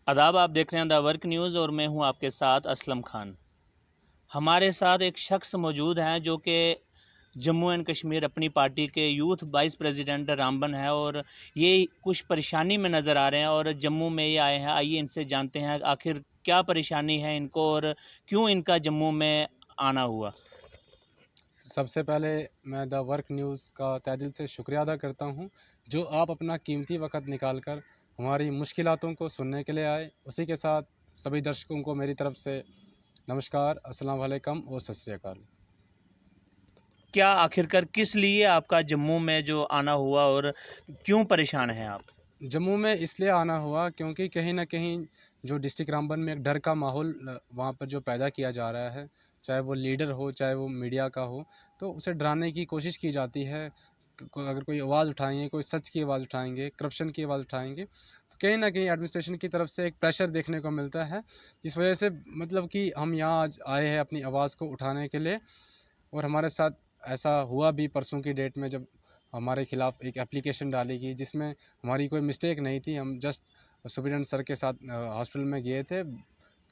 आदाब, आप देख रहे हैं द वर्क न्यूज़ और मैं हूं आपके साथ असलम खान। हमारे साथ एक शख्स मौजूद हैं जो कि जम्मू एंड कश्मीर अपनी पार्टी के यूथ वाइस प्रेसिडेंट रामबन है और ये कुछ परेशानी में नज़र आ रहे हैं और जम्मू में ये आए हैं। आइए इनसे जानते हैं आखिर क्या परेशानी है इनको और क्यों इनका जम्मू में आना हुआ। सबसे पहले मैं द वर्क न्यूज़ का तहे दिल से शुक्रिया अदा करता हूं, जो आप अपना कीमती वक्त निकाल कर हमारी मुश्किलातों को सुनने के लिए आए। उसी के साथ सभी दर्शकों को मेरी तरफ से नमस्कार, अस्सलाम वालेकुम और सत श्री अकाल। क्या आखिरकार किस लिए आपका जम्मू में जो आना हुआ और क्यों परेशान हैं आप? जम्मू में इसलिए आना हुआ क्योंकि कहीं न कहीं जो डिस्ट्रिक्ट रामबन में एक डर का माहौल वहाँ पर जो पैदा किया जा रहा है, चाहे वो लीडर हो, चाहे वो मीडिया का हो, तो उसे डराने की कोशिश की जाती है। अगर कोई आवाज़ उठाएंगे, कोई सच की आवाज़ उठाएंगे, करप्शन की आवाज़ उठाएंगे, तो कहीं ना कहीं एडमिनिस्ट्रेशन की तरफ से एक प्रेशर देखने को मिलता है, जिस वजह से मतलब कि हम यहाँ आज आए हैं अपनी आवाज़ को उठाने के लिए। और हमारे साथ ऐसा हुआ भी परसों की डेट में, जब हमारे खिलाफ़ एक एप्लीकेशन डाली गई जिसमें हमारी कोई मिस्टेक नहीं थी। हम जस्ट सुप्रीडेंट सर के साथ हॉस्पिटल में गए थे,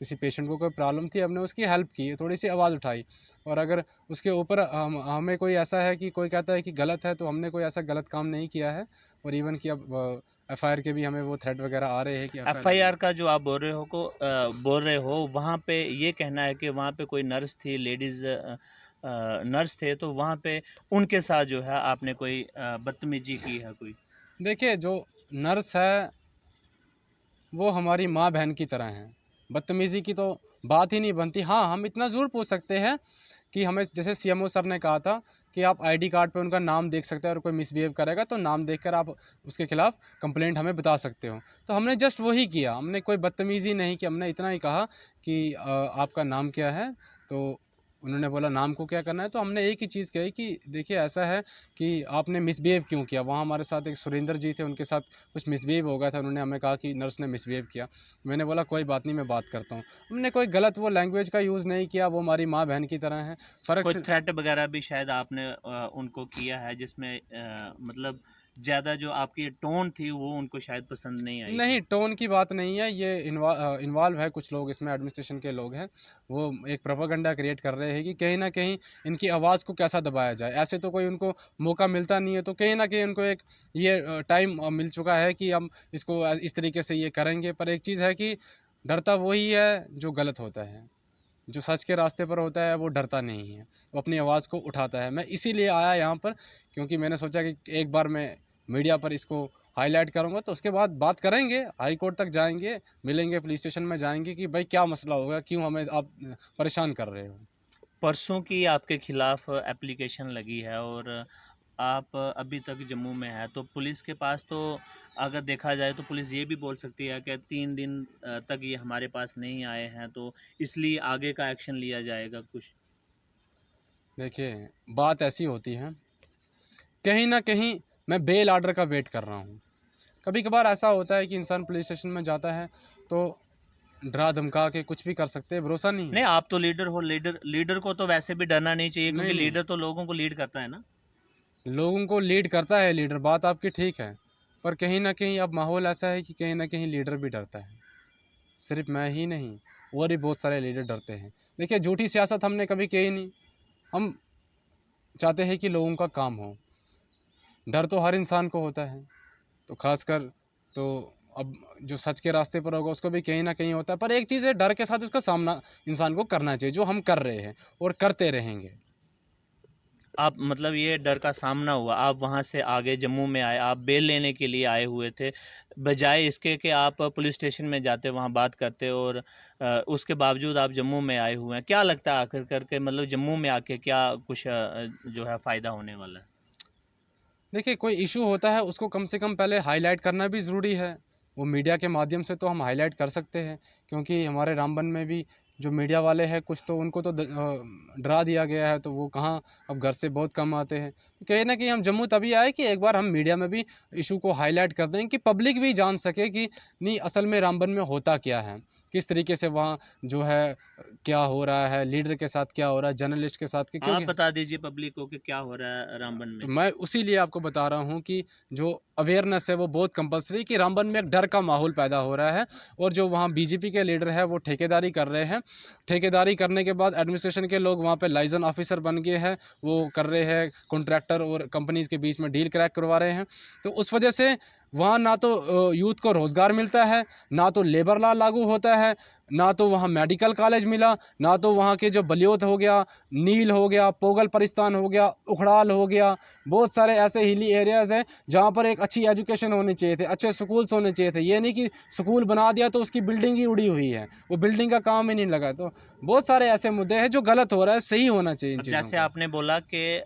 किसी पेशेंट को कोई प्रॉब्लम थी, हमने उसकी हेल्प की, थोड़ी सी आवाज़ उठाई। और अगर उसके ऊपर हमें कोई ऐसा है कि कोई कहता है कि गलत है, तो हमने कोई ऐसा गलत काम नहीं किया है। और इवन कि अब एफआईआर के भी हमें वो थ्रेट वगैरह आ रहे हैं कि एफआईआर का जो आप बोल रहे हो वहाँ पे ये कहना है कि वहाँ पे कोई नर्स थी, लेडीज़ नर्स थे, तो वहाँ पे उनके साथ जो है आपने कोई बदतमीजी की है कोई? देखिए, जो नर्स है वो हमारी माँ बहन की तरह हैं। बदतमीज़ी की तो बात ही नहीं बनती। हाँ, हम इतना ज़रूर पूछ सकते हैं कि हमें, जैसे सीएमओ सर ने कहा था कि आप आईडी कार्ड पे उनका नाम देख सकते हैं और कोई मिसबिहेव करेगा तो नाम देखकर आप उसके खिलाफ़ कंप्लेंट हमें बता सकते हो। तो हमने जस्ट वही किया, हमने कोई बदतमीज़ी नहीं की, हमने इतना ही कहा कि आपका नाम क्या है? तो उन्होंने बोला नाम को क्या करना है? तो हमने एक ही चीज़ कही कि देखिए ऐसा है कि आपने मिसबिहेव क्यों किया? वहाँ हमारे साथ एक सुरेंद्र जी थे, उनके साथ कुछ मिसबिहेव हो गया था। उन्होंने हमें कहा कि नर्स ने मिसबिहेव किया। मैंने बोला कोई बात नहीं, मैं बात करता हूँ। हमने कोई गलत वो लैंग्वेज का यूज़ नहीं किया, वो हमारी माँ बहन की तरह हैं। फ़र्क कोई सिर्फ थ्रेट वगैरह भी शायद आपने उनको किया है जिसमें मतलब ज़्यादा जो आपकी टोन थी वो उनको शायद पसंद नहीं आई हो? नहीं, टोन की बात नहीं है, ये इन्वॉल्व है कुछ लोग इसमें, एडमिनिस्ट्रेशन के लोग हैं। वो एक प्रोपेगेंडा क्रिएट कर रहे हैं कि कहीं न कहीं इनकी आवाज़ को कैसा दबाया जाए। ऐसे तो कोई उनको मौका मिलता नहीं है, तो कहीं न कहीं उनको एक ये टाइम मिल चुका है कि हम इसको इस तरीके से ये करेंगे। पर एक चीज़ है कि डरता वही है जो गलत होता है। जो सच के रास्ते पर होता है वो डरता नहीं है, वो अपनी आवाज़ को उठाता है। मैं इसीलिए आया यहाँ पर, क्योंकि मैंने सोचा कि एक बार मैं मीडिया पर इसको हाईलाइट करूँगा, तो उसके बाद बात करेंगे, हाई कोर्ट तक जाएँगे, मिलेंगे, पुलिस स्टेशन में जाएँगे कि भाई क्या मसला होगा, क्यों हमें आप परेशान कर रहे हो? परसों की आपके खिलाफ एप्लीकेशन लगी है और आप अभी तक जम्मू में है, तो पुलिस के पास तो अगर देखा जाए तो पुलिस ये भी बोल सकती है कि 3 दिन तक ये हमारे पास नहीं आए हैं, तो इसलिए आगे का एक्शन लिया जाएगा कुछ। देखिए, बात ऐसी होती है, कहीं न कहीं मैं बेल ऑर्डर का वेट कर रहा हूँ। कभी-कभार ऐसा होता है कि इंसान पुलिस स्टेशन में जाता है, तो डरा-धमका के कुछ भी कर सकते हैं, भरोसा नहीं नहीं, है। आप तो लीडर हो, लीडर लीडर को तो वैसे भी डरना नहीं चाहिए नहीं, क्योंकि नहीं। लीडर तो लोगों को लीड करता है ना। लोगों को लीड करता है लीडर, बात आपकी ठीक है। पर कहीं न कहीं अब माहौल ऐसा है कि कहीं न कहीं लीडर भी डरता है। सिर्फ़ मैं ही नहीं, और भी बहुत सारे लीडर डरते हैं। देखिए, झूठी सियासत हमने कभी की ही नहीं। हम चाहते हैं कि लोगों का काम हो। डर तो हर इंसान को होता है, तो ख़ासकर तो अब जो सच के रास्ते पर होगा उसको भी कहीं न कहीं होता है। पर एक चीज़ है, डर के साथ उसका सामना इंसान को करना चाहिए, जो हम कर रहे हैं और करते रहेंगे। आप मतलब ये डर का सामना हुआ, आप वहाँ से आगे जम्मू में आए, आप बेल लेने के लिए आए हुए थे, बजाय इसके कि आप पुलिस स्टेशन में जाते, वहाँ बात करते और उसके बावजूद आप जम्मू में आए हुए हैं। क्या लगता है आखिर करके मतलब जम्मू में आके क्या कुछ जो है फ़ायदा होने वाला है? देखिए, कोई इशू होता है उसको कम से कम पहले हाईलाइट करना भी ज़रूरी है। वो मीडिया के माध्यम से तो हम हाईलाइट कर सकते हैं, क्योंकि हमारे रामबन में भी जो मीडिया वाले हैं, कुछ तो उनको तो डरा दिया गया है, तो वो कहाँ अब घर से बहुत कम आते हैं। तो कहीं न कहीं हम जम्मू तभी आए कि एक बार हम मीडिया में भी इशू को हाईलाइट कर दें कि पब्लिक भी जान सके कि नहीं, असल में रामबन में होता क्या है। किस तरीके से वहाँ जो है क्या हो रहा है, लीडर के साथ क्या हो रहा है, जर्नलिस्ट के साथ आप क्योंकि बता दीजिए पब्लिक को कि क्या हो रहा है रामबन में। तो मैं उसी लिए आपको बता रहा हूँ कि जो अवेयरनेस है वो बहुत कंपलसरी, कि रामबन में एक डर का माहौल पैदा हो रहा है। और जो वहाँ बीजेपी के लीडर है वो ठेकेदारी कर रहे हैं। ठेकेदारी करने के बाद एडमिनिस्ट्रेशन के लोग वहाँ पे लाइजन ऑफिसर बन गए हैं, वो कर रहे हैं कॉन्ट्रैक्टर और कंपनीज के बीच में डील क्रैक करवा रहे हैं। तो उस वजह से वहाँ ना तो यूथ को रोज़गार मिलता है, ना तो लेबर लॉ लागू होता है, ना तो वहाँ मेडिकल कॉलेज मिला, ना तो वहाँ के जो बलियोत हो गया, नील हो गया, पोगल परिस्तान हो गया, उखड़ाल हो गया, बहुत सारे ऐसे हिली एरियाज़ हैं जहाँ पर एक अच्छी एजुकेशन होनी चाहिए थे, अच्छे स्कूल्स होने चाहिए थे। ये नहीं कि स्कूल बना दिया तो उसकी बिल्डिंग ही उड़ी हुई है, वो बिल्डिंग का काम ही नहीं लगा। तो बहुत सारे ऐसे मुद्दे हैं जो गलत हो रहा है, सही होना चाहिए इन अब चीज़ों जैसे का। आपने बोला कि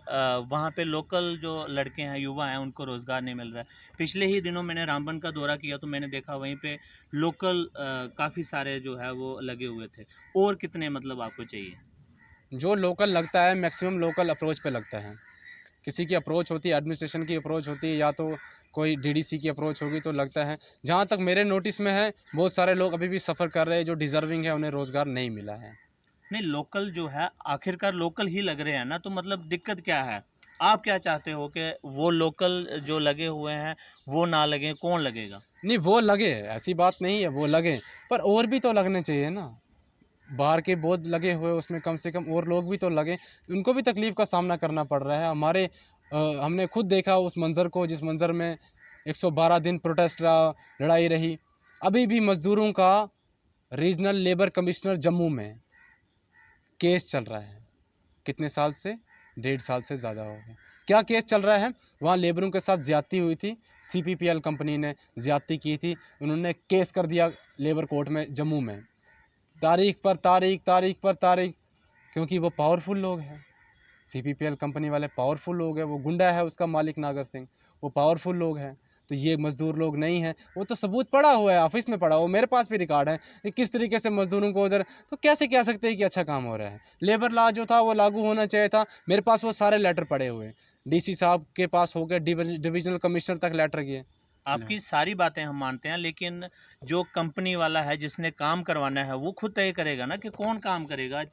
वहाँ पे लोकल जो लड़के हैं, युवा हैं, उनको रोज़गार नहीं मिल रहा है। पिछले ही दिनों मैंने रामबन का दौरा किया तो मैंने देखा वहीं पे लोकल काफ़ी सारे जो है वो लगे हुए थे। और कितने मतलब आपको चाहिए? जो लोकल लगता है मैक्सिमम लोकल अप्रोच पे लगता है। किसी की अप्रोच होती है, एडमिनिस्ट्रेशन की अप्रोच होती है, या तो कोई डीडीसी की अप्रोच होगी तो लगता है। जहाँ तक मेरे नोटिस में है, बहुत सारे लोग अभी भी सफ़र कर रहे हैं जो डिज़र्विंग है, उन्हें रोज़गार नहीं मिला है। नहीं, लोकल जो है आखिरकार लोकल ही लग रहे हैं ना, तो मतलब दिक्कत क्या है? आप क्या चाहते हो कि वो लोकल जो लगे हुए हैं वो ना लगें, कौन लगेगा? नहीं, वो लगे, ऐसी बात नहीं है, वो लगे, पर और भी तो लगने चाहिए ना। बाहर के बहुत लगे हुए, उसमें कम से कम और लोग भी तो लगें। उनको भी तकलीफ़ का सामना करना पड़ रहा है। हमने खुद देखा उस मंज़र को, जिस मंज़र में 112 दिन प्रोटेस्ट रहा, लड़ाई रही। अभी भी मज़दूरों का रीजनल लेबर कमिश्नर जम्मू में केस चल रहा है। कितने साल से? 1.5 साल से ज़्यादा हो गया। क्या केस चल रहा है? वहाँ लेबरों के साथ ज़्यादती हुई थी, सीपीपीएल कंपनी ने ज़्यादती की थी, उन्होंने केस कर दिया लेबर कोर्ट में जम्मू में। तारीख पर तारीख, तारीख पर तारीख, क्योंकि वो पावरफुल लोग हैं। सीपीपीएल कंपनी वाले पावरफुल लोग हैं, वो गुंडा है उसका मालिक नागर सिंह, वो पावरफुल लोग हैं। तो ये मज़दूर लोग नहीं हैं, वो तो सबूत पड़ा हुआ है, ऑफिस में पड़ा हुआ, मेरे पास भी रिकॉर्ड है कि किस तरीके से मज़दूरों को उधर। तो कैसे कह सकते हैं कि अच्छा काम हो रहा है? लेबर लॉ जो था वो लागू होना चाहिए था। मेरे पास वो सारे लेटर पड़े हुए हैं, डीसी साहब के पास हो गए, डिविजनल कमिश्नर तक लेटर गए। आपकी सारी बातें हम मानते हैं, लेकिन जो कंपनी वाला है जिसने काम करवाना है वो खुद तय करेगा ना कि कौन काम करेगा।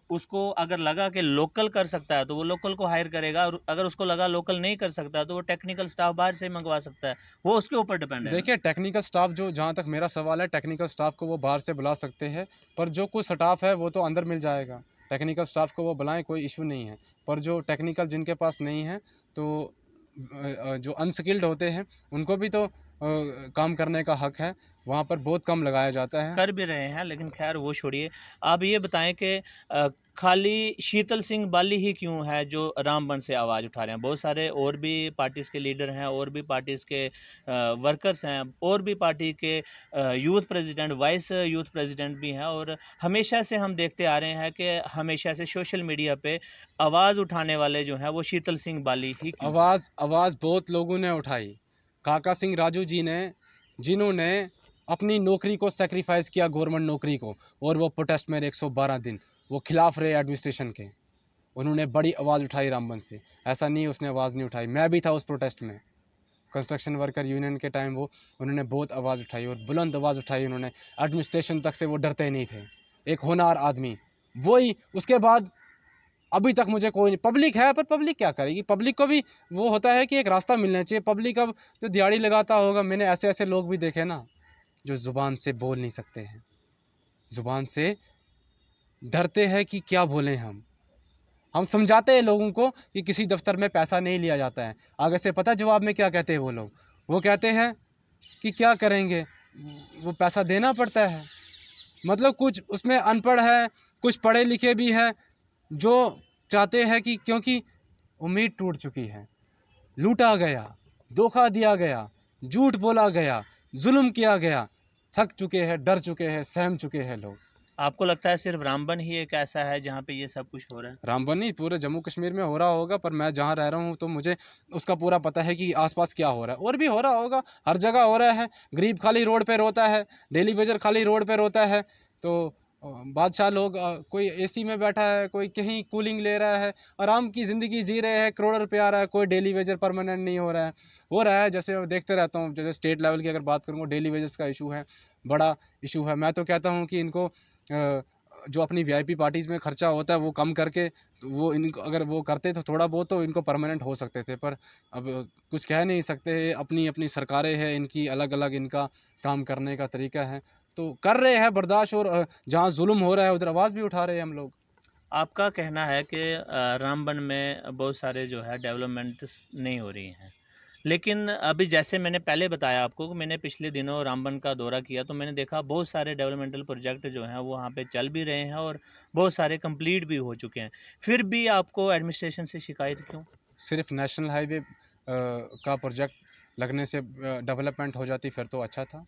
उसको अगर लगा कि लोकल कर सकता है तो वो लोकल को हायर करेगा, और अगर उसको लगा लोकल नहीं कर सकता तो वो टेक्निकल स्टाफ बाहर से मंगवा सकता है। वो उसके ऊपर डिपेंड है ना। देखिए, टेक्निकल स्टाफ जो, जहाँ तक मेरा सवाल है, टेक्निकल स्टाफ को वो बाहर से बुला सकते हैं, पर जो कुछ स्टाफ है वो तो अंदर मिल जाएगा। टेक्निकल स्टाफ को वो बुलाएं, कोई इशू नहीं है। पर जो टेक्निकल जिनके पास नहीं है, तो जो अनस्किल्ड होते हैं उनको भी तो काम करने का हक है। वहाँ पर बहुत कम लगाया जाता है। कर भी रहे हैं, लेकिन खैर वो छोड़िए। आप ये बताएं कि खाली शीतल सिंह बाली ही क्यों है जो रामबन से आवाज़ उठा रहे हैं? बहुत सारे और भी पार्टीज़ के लीडर हैं, और भी पार्टीज़ के वर्कर्स हैं, और भी पार्टी के youth president, vice youth president भी हैं। और हमेशा से हम देखते आ रहे हैं कि हमेशा से सोशल मीडिया पे आवाज़ उठाने वाले जो हैं वो शीतल सिंह बाली ही क्यों हैं? आवाज़ आवाज़ बहुत लोगों ने उठाई। काका सिंह राजू जी ने, जिन्होंने अपनी नौकरी को सेक्रीफाइस किया, गवर्नमेंट नौकरी को, और वो प्रोटेस्ट में 112 दिन वो खिलाफ रहे एडमिनिस्ट्रेशन के। उन्होंने बड़ी आवाज़ उठाई रामबन से। ऐसा नहीं उसने आवाज़ नहीं उठाई, मैं भी था उस प्रोटेस्ट में। कंस्ट्रक्शन वर्कर यूनियन के टाइम वो, उन्होंने बहुत आवाज़ उठाई और बुलंद आवाज़ उठाई उन्होंने। एडमिनिस्ट्रेशन तक से वो डरते नहीं थे, एक होनहार आदमी। वही उसके बाद अभी तक मुझे कोई नहीं, पब्लिक है पर पब्लिक क्या करेगी? पब्लिक को भी वो होता है कि एक रास्ता मिलना चाहिए। पब्लिक अब जो दिहाड़ी लगाता होगा, मैंने ऐसे ऐसे लोग भी देखे ना, जो ज़ुबान से बोल नहीं सकते हैं, ज़ुबान से डरते हैं कि क्या बोलें हम समझाते हैं लोगों को कि किसी दफ्तर में पैसा नहीं लिया जाता है, आगे से पता जवाब में क्या कहते हैं वो लोग? वो कहते हैं कि क्या करेंगे, वो पैसा देना पड़ता है। मतलब कुछ उसमें अनपढ़ है, कुछ पढ़े लिखे भी हैं, जो चाहते हैं कि, क्योंकि उम्मीद टूट चुकी है, लूटा गया, धोखा दिया गया, झूठ बोला गया, जुल्म किया गया, थक चुके हैं, डर चुके हैं, सहम चुके हैं लोग। आपको लगता है सिर्फ रामबन ही एक ऐसा है जहाँ पे ये सब कुछ हो रहा है? रामबन नहीं, पूरे जम्मू कश्मीर में हो रहा होगा, पर मैं जहाँ रह रहा हूँ तो मुझे उसका पूरा पता है कि आसपास क्या हो रहा है। और भी हो रहा होगा, हर जगह हो रहा है। गरीब खाली रोड पे रोता है, डेली वेजर खाली रोड पे रोता है। तो बादशाह लोग कोई एसी में बैठा है, कोई कहीं कूलिंग ले रहा है, आराम की ज़िंदगी जी रहे हैं, करोड़ों रुपये आ रहा है, कोई डेली वेजर परमानेंट नहीं हो रहा है। जैसे मैं देखते रहता हूँ, जैसे स्टेट लेवल की अगर बात करूँ, डेली वेजर्स का इशू है, बड़ा इशू है। मैं तो कहता हूँ कि इनको जो अपनी वीआईपी पार्टीज़ में खर्चा होता है वो कम करके, तो वो इनको अगर वो करते तो थोड़ा बहुत तो इनको परमानेंट हो सकते थे, पर अब कुछ कह नहीं सकते। अपनी अपनी सरकारें हैं, इनकी अलग अलग इनका काम करने का तरीका है, तो कर रहे हैं बर्दाश्त। और जहाँ जुल्म हो रहा है उधर आवाज़ भी उठा रहे हैं हम लोग। आपका कहना है कि रामबन में बहुत सारे जो है डेवलपमेंट्स नहीं हो रही हैं, लेकिन अभी जैसे मैंने पहले बताया आपको कि मैंने पिछले दिनों रामबन का दौरा किया, तो मैंने देखा बहुत सारे डेवलपमेंटल प्रोजेक्ट जो हैं वो वहाँ पे चल भी रहे हैं और बहुत सारे कंप्लीट भी हो चुके हैं। फिर भी आपको एडमिनिस्ट्रेशन से शिकायत क्यों? सिर्फ नेशनल हाईवे का प्रोजेक्ट लगने से डेवलपमेंट हो जाती फिर तो अच्छा था।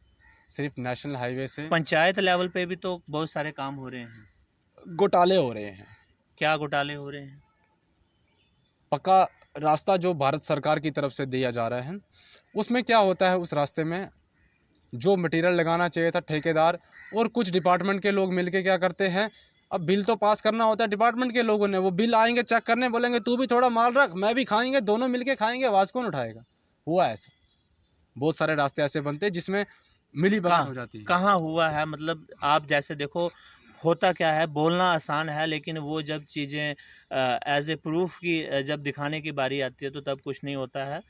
सिर्फ नेशनल हाईवे से पंचायत लेवल पे भी तो बहुत सारे काम हो रहे हैं। घोटाले हो रहे हैं। क्या घोटाले हो रहे हैं? पक्का रास्ता जो भारत सरकार की तरफ से दिया जा रहा है, उसमें क्या होता है, उस रास्ते में जो मटेरियल लगाना चाहिए था ठेकेदार और कुछ डिपार्टमेंट के लोग मिलके क्या करते हैं, अब बिल तो पास करना होता है डिपार्टमेंट के लोगों ने, वो बिल आएंगे चेक करने, बोलेंगे तू भी थोड़ा माल रख, मैं भी खाएंगे, दोनों मिलके खाएंगे, आवाज़ कौन उठाएगा। हुआ ऐसा, बहुत सारे रास्ते ऐसे बनते हैं जिसमें मिली भगत कहाँ हो जाती है। कहाँ हुआ है? मतलब आप जैसे देखो, होता क्या है, बोलना आसान है लेकिन वो जब चीज़ें एज ए प्रूफ की जब दिखाने की बारी आती है तो तब कुछ नहीं होता है।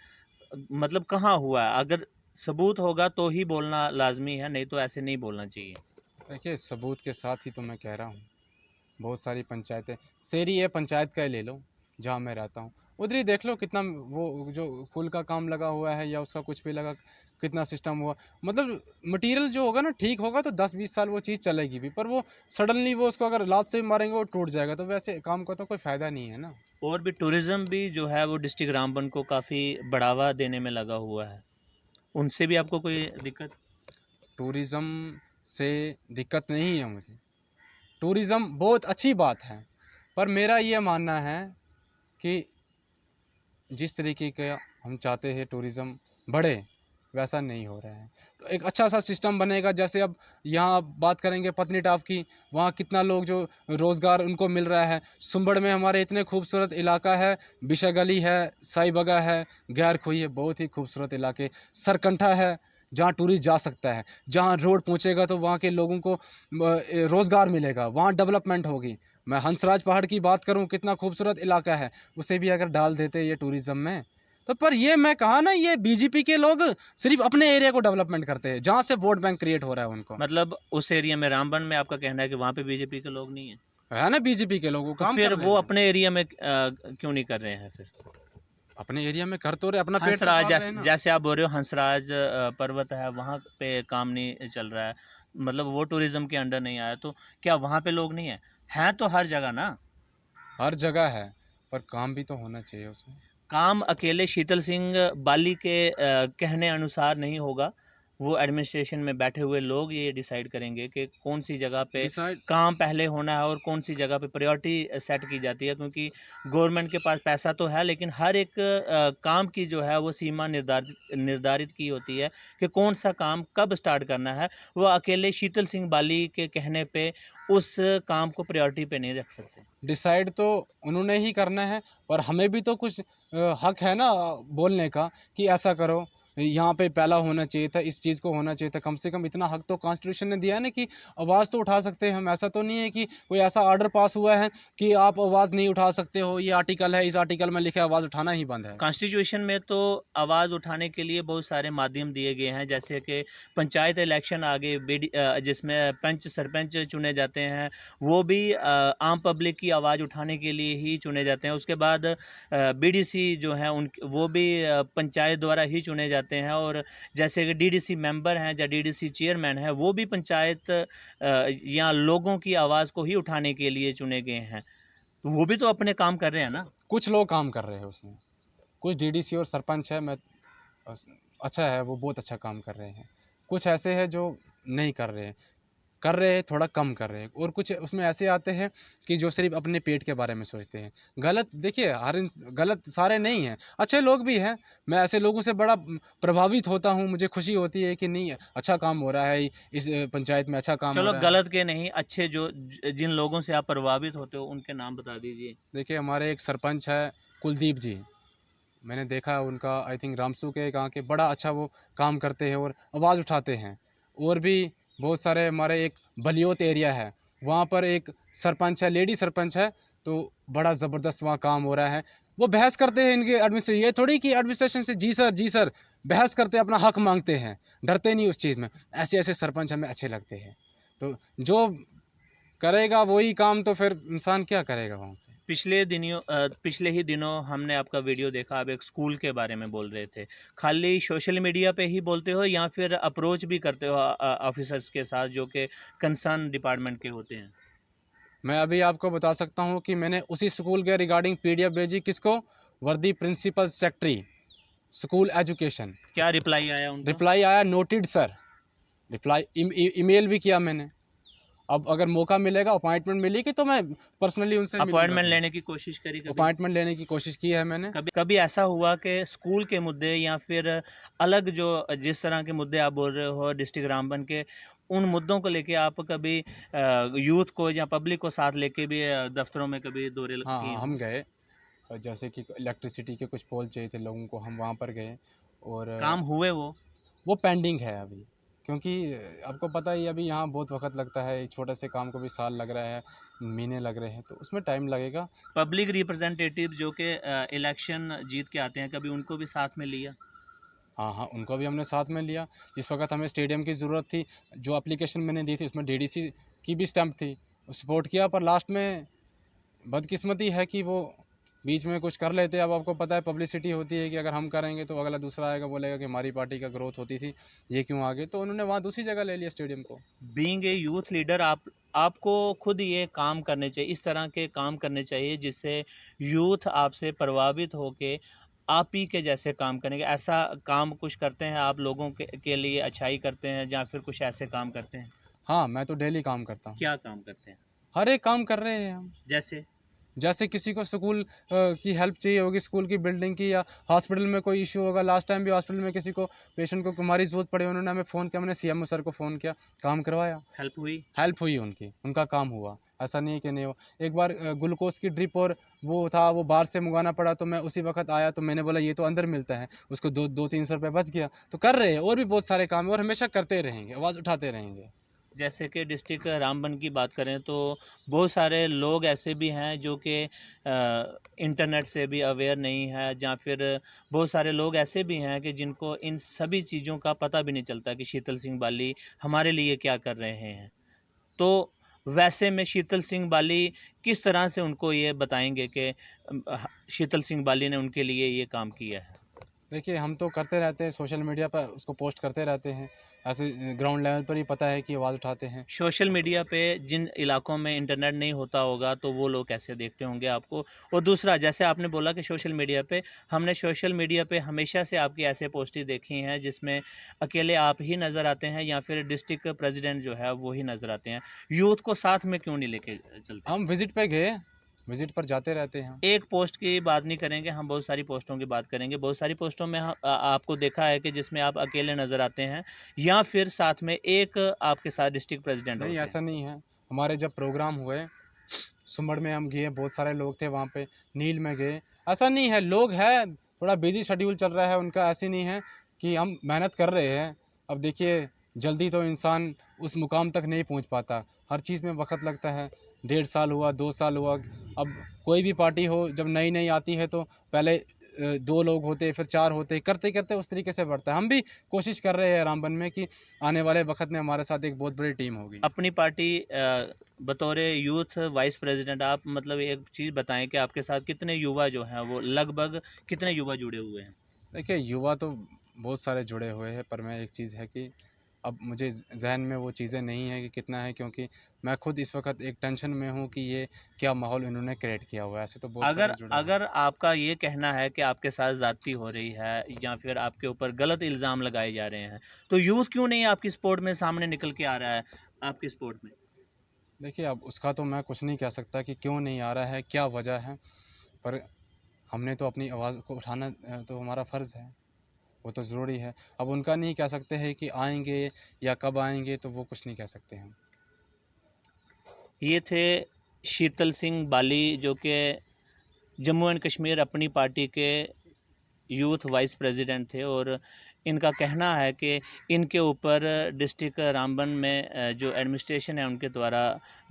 मतलब कहाँ हुआ है? अगर सबूत होगा तो ही बोलना लाजमी है, नहीं तो ऐसे नहीं बोलना चाहिए। देखिए, सबूत के साथ ही तो मैं कह रहा हूँ, बहुत सारी पंचायतें, सेरी है पंचायत का ही ले लो, जहाँ मैं रहता हूँ, उधर ही देख लो कितना वो जो पुल का काम लगा हुआ है या उसका कुछ भी लगा, कितना सिस्टम हुआ। मतलब मटेरियल जो होगा ना ठीक होगा तो 10-20 साल वो चीज़ चलेगी भी, पर वो सडनली वो उसको अगर लात से भी मारेंगे वो टूट जाएगा, तो वैसे काम का तो कोई फ़ायदा नहीं है ना। और भी टूरिज़्म भी जो है वो डिस्ट्रिक्ट रामबन को काफ़ी बढ़ावा देने में लगा हुआ है। उनसे भी आपको कोई दिक्कत? टूरिज़्म से दिक्कत नहीं है मुझे, टूरिज़्म बहुत अच्छी बात है, पर मेरा ये मानना है कि जिस तरीके का हम चाहते हैं टूरिज़्म बढ़े, वैसा नहीं हो रहा है। तो एक अच्छा सा सिस्टम बनेगा, जैसे अब यहाँ बात करेंगे पत्नीटॉप की, वहाँ कितना लोग जो रोज़गार उनको मिल रहा है। सुंबड़ में हमारे इतने खूबसूरत इलाका है, बिशा गली है, साई बगा है, गैर खोई है, बहुत ही खूबसूरत इलाके। सरकंठा है, जहाँ टूरिस्ट जा सकता है, जहाँ रोड पहुँचेगा तो वहाँ के लोगों को रोज़गार मिलेगा, वहाँ डेवलपमेंट होगी। मैं हंसराज पहाड़ की बात करूँ, कितना खूबसूरत इलाका है, उसे भी अगर डाल देते ये टूरिज़्म में, तो पर ये मैं कहा ना, ये बीजेपी के लोग सिर्फ अपने एरिया को डेवलपमेंट करते हैं, जहाँ से वोट बैंक क्रिएट हो रहा है उनको। मतलब उस एरिया में रामबन में आपका कहना है कि वहाँ पे बीजेपी के लोग नहीं हैं? है ना, बीजेपी के लोग वो तो काम फिर कर रहे वो हैं। अपने एरिया में क्यों नहीं कर रहे हैं फिर? अपने एरिया में कर तो रहे, अपना पेट तो हंसराज, पाल रहे हैं जैसे ना। जैसे आप बोल रहे हो हंसराज पर्वत है, वहाँ पे काम नहीं चल रहा है, मतलब वो टूरिज्म के अंडर नहीं आया, तो क्या वहाँ पे लोग नहीं है? हैं तो हर जगह ना। हर जगह है, पर काम भी तो होना चाहिए उसमें। काम अकेले शीतल सिंह बाली के कहने अनुसार नहीं होगा। वो एडमिनिस्ट्रेशन में बैठे हुए लोग ये डिसाइड करेंगे कि कौन सी जगह पे डिसाइड, काम पहले होना है और कौन सी जगह पे प्रायोरिटी सेट की जाती है, क्योंकि गवर्नमेंट के पास पैसा तो है लेकिन हर एक काम की जो है वो सीमा निर्धारित निर्धारित की होती है कि कौन सा काम कब स्टार्ट करना है। वो अकेले शीतल सिंह बाली के कहने पे उस काम को प्रायोरिटी पे नहीं रख सकते। डिसाइड तो उन्होंने ही करना है, पर हमें भी तो कुछ हक है ना बोलने का, कि ऐसा करो, यहाँ पे पहला होना चाहिए था, इस चीज़ को होना चाहिए था। कम से कम इतना हक तो कॉन्स्टिट्यूशन ने दिया है ना, कि आवाज़ तो उठा सकते हैं हम। ऐसा तो नहीं है कि कोई ऐसा ऑर्डर पास हुआ है कि आप आवाज़ नहीं उठा सकते हो, ये आर्टिकल है, इस आर्टिकल में लिखा है आवाज़ उठाना ही बंद है। कॉन्स्टिट्यूशन में तो आवाज़ उठाने के लिए बहुत सारे माध्यम दिए गए हैं, जैसे कि पंचायत इलेक्शन आगे जिसमें पंच सरपंच चुने जाते हैं, वो भी आम पब्लिक की आवाज़ उठाने के लिए ही चुने जाते हैं। उसके बाद बीडीसी जो हैं उन वो भी पंचायत द्वारा ही चुने जाते हैं, और जैसे कि डीडीसी मेंबर हैं या डीडीसी चेयरमैन हैं, वो भी पंचायत या लोगों की आवाज़ को ही उठाने के लिए चुने गए हैं। तो वो भी तो अपने काम कर रहे हैं ना। कुछ लोग काम कर रहे हैं उसमें, कुछ डीडीसी और सरपंच है, मैं अच्छा है, वो बहुत अच्छा काम कर रहे हैं। कुछ ऐसे हैं जो नहीं कर रहे हैं। कर रहे हैं, थोड़ा कम कर रहे हैं, और कुछ उसमें ऐसे आते हैं कि जो सिर्फ अपने पेट के बारे में सोचते हैं। गलत, देखिए गलत सारे नहीं हैं, अच्छे लोग भी हैं। मैं ऐसे लोगों से बड़ा प्रभावित होता हूँ, मुझे खुशी होती है कि नहीं अच्छा काम हो रहा है, इस पंचायत में अच्छा काम हो चलो रहा है। गलत के नहीं, अच्छे जो जिन लोगों से आप प्रभावित होते हो उनके नाम बता दीजिए। देखिए हमारे एक सरपंच है कुलदीप जी, मैंने देखा उनका, आई थिंक रामसू के गाँव के, बड़ा अच्छा वो काम करते हैं और आवाज़ उठाते हैं। और भी बहुत सारे, हमारे एक बलियोत एरिया है, वहाँ पर एक सरपंच है, लेडी सरपंच है, तो बड़ा ज़बरदस्त वहाँ काम हो रहा है। वो बहस करते हैं इनके एडमिनिस्ट्रेशन, ये थोड़ी कि एडमिनिस्ट्रेशन से जी सर बहस करते हैं, अपना हक मांगते हैं, डरते नहीं उस चीज़ में। ऐसे ऐसे सरपंच हमें अच्छे लगते हैं। तो जो करेगा वही काम, तो फिर इंसान क्या करेगा वहाँ पे। पिछले ही दिनों हमने आपका वीडियो देखा, आप एक स्कूल के बारे में बोल रहे थे। खाली सोशल मीडिया पे ही बोलते हो या फिर अप्रोच भी करते हो ऑफिसर्स के साथ जो कि कंसर्न डिपार्टमेंट के होते हैं? मैं अभी आपको बता सकता हूँ कि मैंने उसी स्कूल के रिगार्डिंग पीडीएफ भेजी, किसको, वर्दी प्रिंसिपल सेक्रेटरी स्कूल एजुकेशन। क्या रिप्लाई आया उनका? रिप्लाई आया नोटेड सर, रिप्लाई ईमेल भी किया मैंने। अब अगर मौका मिलेगा, अपॉइंटमेंट मिलेगी, तो मैं पर्सनली उनसे मिलूंगा अपॉइंटमेंट भी। लेने की कोशिश करी कभी? अपॉइंटमेंट लेने की कोशिश की है मैंने। कभी कभी ऐसा हुआ कि स्कूल के मुद्दे या फिर अलग जो जिस तरह के मुद्दे आप बोल रहे हो डिस्ट्रिक्ट रामबन के, उन मुद्दों को लेके आप कभी यूथ को या पब्लिक को साथ लेके भी दफ्तरों में कभी दौरे हाँ किए हाँ, हों? हम गए। जैसे कि इलेक्ट्रिसिटी के कुछ पोल चाहिए थे लोगों को, हम वहाँ पर गए। और काम हुए वो? वो पेंडिंग है अभी, क्योंकि आपको पता ही है, अभी यहाँ बहुत वक्त लगता है, एक छोटे से काम को भी साल लग रहा है, महीने लग रहे हैं, तो उसमें टाइम लगेगा। पब्लिक रिप्रेजेंटेटिव जो कि इलेक्शन जीत के आते हैं, कभी उनको भी साथ में लिया? हाँ हाँ, उनको भी हमने साथ में लिया। जिस वक्त हमें स्टेडियम की ज़रूरत थी, जो एप्लीकेशन मैंने दी थी उसमें डीडीसी की भी स्टैंप थी, सपोर्ट किया। पर लास्ट में बदकिस्मती है कि वो बीच में कुछ कर लेते हैं। अब आपको पता है पब्लिसिटी होती है कि अगर हम करेंगे तो अगला दूसरा आएगा, बोलेगा कि हमारी पार्टी का ग्रोथ होती थी, ये क्यों आगे, तो उन्होंने वहाँ दूसरी जगह ले लिया स्टेडियम को। बीइंग ए यूथ लीडर, आपको खुद ये काम करने चाहिए, इस तरह के काम करने चाहिए जिससे यूथ आपसे प्रभावित होके आप ही के जैसे काम करेंगे। ऐसा काम कुछ करते हैं आप, लोगों के लिए अच्छाई करते हैं या फिर कुछ ऐसे काम करते हैं? हाँ, मैं तो डेली काम करता हूँ। क्या काम करते हैं? हर एक काम कर रहे हैं हम। जैसे? जैसे किसी को स्कूल की हेल्प चाहिए होगी, स्कूल की बिल्डिंग की, या हॉस्पिटल में कोई इशू होगा। लास्ट टाइम भी हॉस्पिटल में किसी को, पेशेंट को हमारी ज़रूरत पड़ी, उन्होंने हमें फ़ोन किया, मैंने सीएमओ सर को फ़ोन किया, काम करवाया, हेल्प हुई? हेल्प हुई उनकी, उनका काम हुआ। ऐसा नहीं है कि नहीं हुआ। एक बार ग्लूकोज़ की ड्रिप और वो था, वो बाहर से मंगवाना पड़ा, तो मैं उसी वक्त आया, तो मैंने बोला ये तो अंदर मिलता है, उसको 200-300 रुपये बच गया। तो कर रहे हैं, और भी बहुत सारे काम है, और हमेशा करते रहेंगे, आवाज़ उठाते रहेंगे। जैसे कि डिस्ट्रिक्ट रामबन की बात करें तो बहुत सारे लोग ऐसे भी हैं जो कि इंटरनेट से भी अवेयर नहीं है, या फिर बहुत सारे लोग ऐसे भी हैं कि जिनको इन सभी चीज़ों का पता भी नहीं चलता कि शीतल सिंह बाली हमारे लिए क्या कर रहे हैं। तो वैसे में शीतल सिंह बाली किस तरह से उनको ये बताएंगे कि शीतल सिंह बाली ने उनके लिए ये काम किया है? देखिए हम तो करते रहते हैं, सोशल मीडिया पर उसको पोस्ट करते रहते हैं, ऐसे ग्राउंड लेवल पर ही पता है कि आवाज़ उठाते हैं। सोशल मीडिया पे जिन इलाकों में इंटरनेट नहीं होता होगा तो वो लोग कैसे देखते होंगे आपको? और दूसरा, जैसे आपने बोला कि सोशल मीडिया पे, हमने सोशल मीडिया पे हमेशा से आपकी ऐसे पोस्टें देखी हैं जिसमें अकेले आप ही नज़र आते हैं या फिर डिस्ट्रिक्ट प्रेसिडेंट जो है वो ही नज़र आते हैं। यूथ को साथ में क्यों नहीं लेके चलते? हम विज़िट पे गए, विज़िट पर जाते रहते हैं हम। एक पोस्ट की बात नहीं करेंगे, हम बहुत सारी पोस्टों की बात करेंगे। बहुत सारी पोस्टों में आपको देखा है कि जिसमें आप अकेले नज़र आते हैं या फिर साथ में एक आपके साथ डिस्ट्रिक्ट प्रेसिडेंट नहीं, होते हैं। ऐसा नहीं है। हमारे जब प्रोग्राम हुए, सुमड़ में हम गए, बहुत सारे लोग थे वहाँ पे, नील में गए। ऐसा नहीं है, लोग हैं, थोड़ा बिज़ी शेड्यूल चल रहा है उनका, ऐसे नहीं है कि हम मेहनत कर रहे हैं। अब देखिए, जल्दी तो इंसान उस मुकाम तक नहीं पहुँच पाता, हर चीज़ में वक़्त लगता है। 1.5 साल हुआ, 2 साल हुआ। अब कोई भी पार्टी हो, जब नई-नई आती है तो पहले 2 लोग होते, फिर 4 होते, करते-करते उस तरीके से बढ़ता है। हम भी कोशिश कर रहे हैं रामबन में कि आने वाले वक़्त में हमारे साथ एक बहुत बड़ी टीम होगी। अपनी पार्टी बतौर यूथ वाइस प्रेसिडेंट, आप मतलब एक चीज़ बताएं कि आपके साथ कितने युवा जो हैं, वो लगभग कितने युवा जुड़े हुए हैं? देखिए, युवा तो बहुत सारे जुड़े हुए हैं, पर मैं एक चीज़ है कि अब मुझे ज़हन में वो चीज़ें नहीं है कि कितना है, क्योंकि मैं खुद इस वक्त एक टेंशन में हूँ कि ये क्या माहौल इन्होंने क्रिएट किया हुआ है। ऐसे तो बहुत अगर सारे जुड़े हुए हैं। अगर आपका ये कहना है कि आपके साथ ज़्यादती हो रही है या फिर आपके ऊपर गलत इल्ज़ाम लगाए जा रहे हैं, तो यूथ क्यों नहीं आपकी सपोर्ट में सामने निकल के आ रहा है? आपकी सपोर्ट में? देखिए, अब उसका तो मैं कुछ नहीं कह सकता कि क्यों नहीं आ रहा है, क्या वजह है, पर हमने तो अपनी आवाज़ को उठाना तो हमारा फ़र्ज़ है, वो तो ज़रूरी है। अब उनका नहीं कह सकते हैं कि आएँगे या कब आएँगे, तो वो कुछ नहीं कह सकते हम। ये थे शीतल सिंह बाली, जो कि जम्मू एंड कश्मीर अपनी पार्टी के यूथ वाइस प्रेसिडेंट थे, और इनका कहना है कि इनके ऊपर डिस्ट्रिक्ट रामबन में जो एडमिनिस्ट्रेशन है उनके द्वारा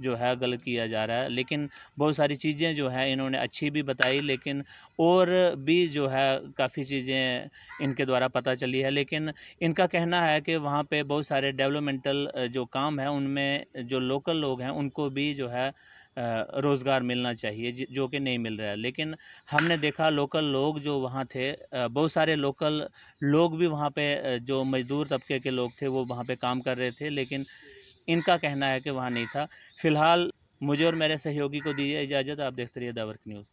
जो है गलत किया जा रहा है। लेकिन बहुत सारी चीज़ें जो है इन्होंने अच्छी भी बताई, लेकिन और भी जो है काफ़ी चीज़ें इनके द्वारा पता चली है। लेकिन इनका कहना है कि वहाँ पे बहुत सारे डेवलपमेंटल जो काम है उनमें जो लोकल लोग हैं उनको भी जो है रोज़गार मिलना चाहिए, जो कि नहीं मिल रहा है। लेकिन हमने देखा लोकल लोग जो वहाँ थे, बहुत सारे लोकल लोग भी वहाँ पे जो मज़दूर तबके के लोग थे वो वहाँ पे काम कर रहे थे, लेकिन इनका कहना है कि वहाँ नहीं था। फ़िलहाल मुझे और मेरे सहयोगी को दीजिए इजाज़त। आप देखते रहिए द वर्क न्यूज़।